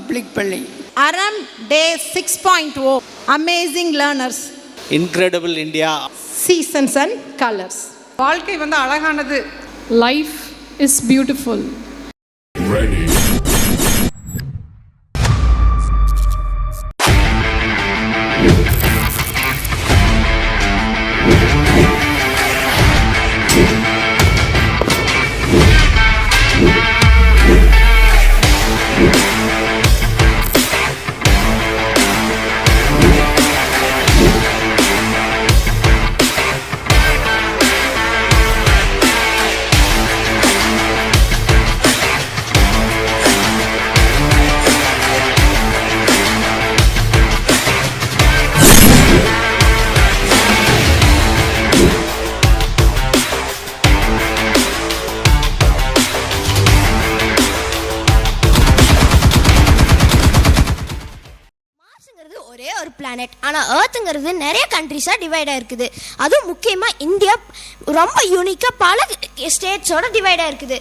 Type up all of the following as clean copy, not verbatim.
Public பள்ளி. அறம் டே 6.0 amazing learners. Incredible India. Seasons and colours. வாழ்க்கை அழகானது. Life is beautiful. Ready. ஒரே ஒரு பிளானட். ஆனால் ஏர்த்துங்கிறது நிறைய கண்ட்ரிஸாக டிவைடாக இருக்குது. அதுவும் முக்கியமாக இந்தியா ரொம்ப யூனிக்காக பல ஸ்டேட்ஸோட டிவைடாக இருக்குது.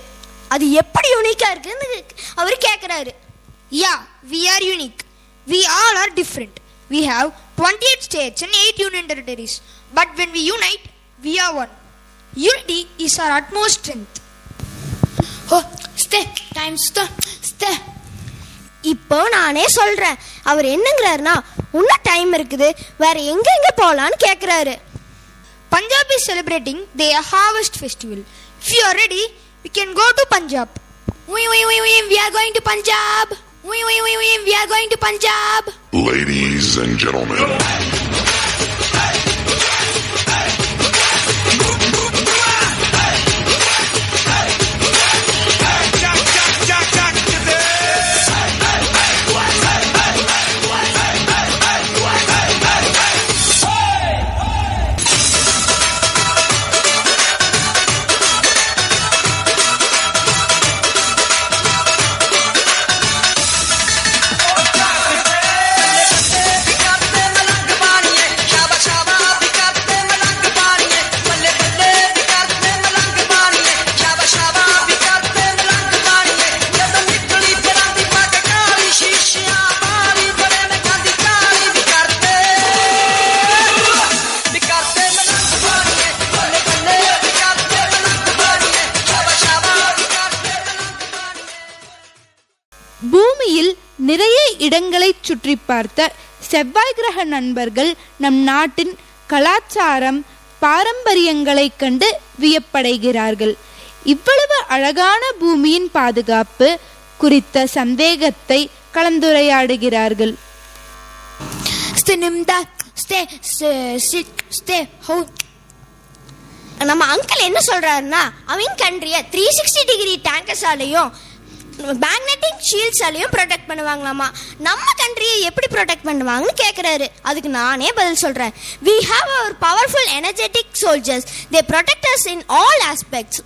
அது எப்படி யூனிக்காக இருக்குதுன்னு அவர் கேட்குறாரு. Yeah, we are unique. We all are different. We have 28 states and 8 union territories. But when we unite, we are one. Unity is our utmost strength. Oh, stay. Time stay. இப்போ நானே சொல்கிறேன். அவர் என்னங்கிறாருன்னா, இன்னும் டைம் இருக்குது, வேற எங்கெங்கே போகலான்னு கேட்குறாரு. Punjab is celebrating their harvest festival. If you are ready, we can go to Punjab. We are going to Punjab. We are going to Punjab. Ladies and gentlemen. பூமியில் நிறைய இடங்களை சுற்றி பார்த்த செவ்வாய் கிரக நண்பர்கள் நம் நாட்டின் கலாச்சாரம் பாரம்பரியங்களை கண்டு வியப்படைகிறார்கள். இவ்வளவு அழகான பூமியின் பாதுகாப்பு குறித்த சந்தேகத்தை கலந்துரையாடுகிறார்கள். நம்ம அங்கிள் என்ன சொல்றாருன்னா, அவன் கண்ட்ரியை 360 டிகிரி டேங்கர்ஸாலையும் மேக்னெட்டிக் ஷீல்ட்ஸாலையும் ப்ரொடெக்ட் பண்ணுவாங்களாமா. நம்ம கண்ட்ரியை எப்படி ப்ரொடெக்ட் பண்ணுவாங்கன்னு கேட்குறாரு. அதுக்கு நானே பதில் சொல்கிறேன். We have our powerful energetic soldiers. They protect us in all aspects.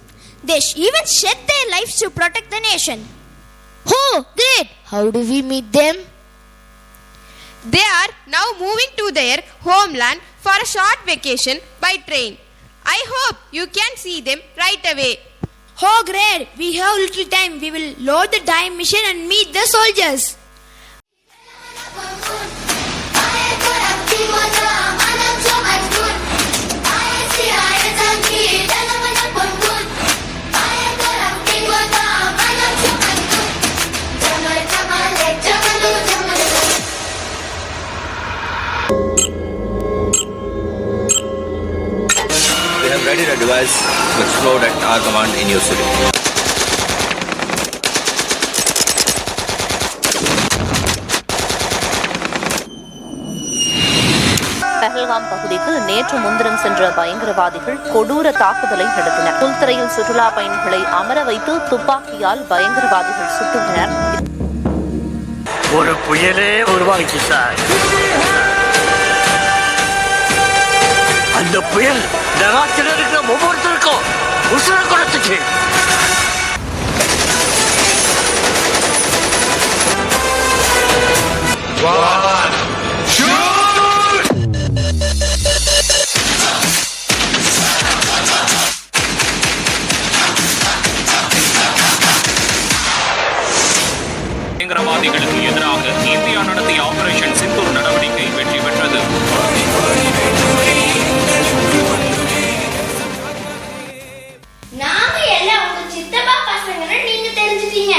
They even shed their lives to protect the nation. Oh, great! How do we meet them? They are now moving to their homeland for a short vacation by train. I hope you can see them right away. Oh, great! We have little time. We will load the time machine and meet the soldiers. We have readied a device to explode at our command in your city. Pahalgam பகுதிக்கு நேற்று முன்தினம் சென்ற பயங்கரவாதிகள் கொடூர தாக்குதலை நடத்தினர். புல்தரையில் சுற்றுலா பயணிகளை அமர வைத்து துப்பாக்கியால் பயங்கரவாதிகள் சுட்டுள்ளனர். ஒரு புயலே உருவாகிச்சு சார். அந்த புயல் நகரத்தில் இருக்கிற ஒவ்வொருத்தருக்கும் உசுர கொடுத்துச்சு. பயங்கரவாதிகளுக்கு எதிராக இந்தியா நடத்திய ஆபரேஷன் சிந்தூர் நடவடிக்கை வெற்றி பெற்றது. நாங்க எல்லாம் உங்க சித்தப்பா பசங்கன்னு நீங்க தெரிஞ்சுட்டீங்க.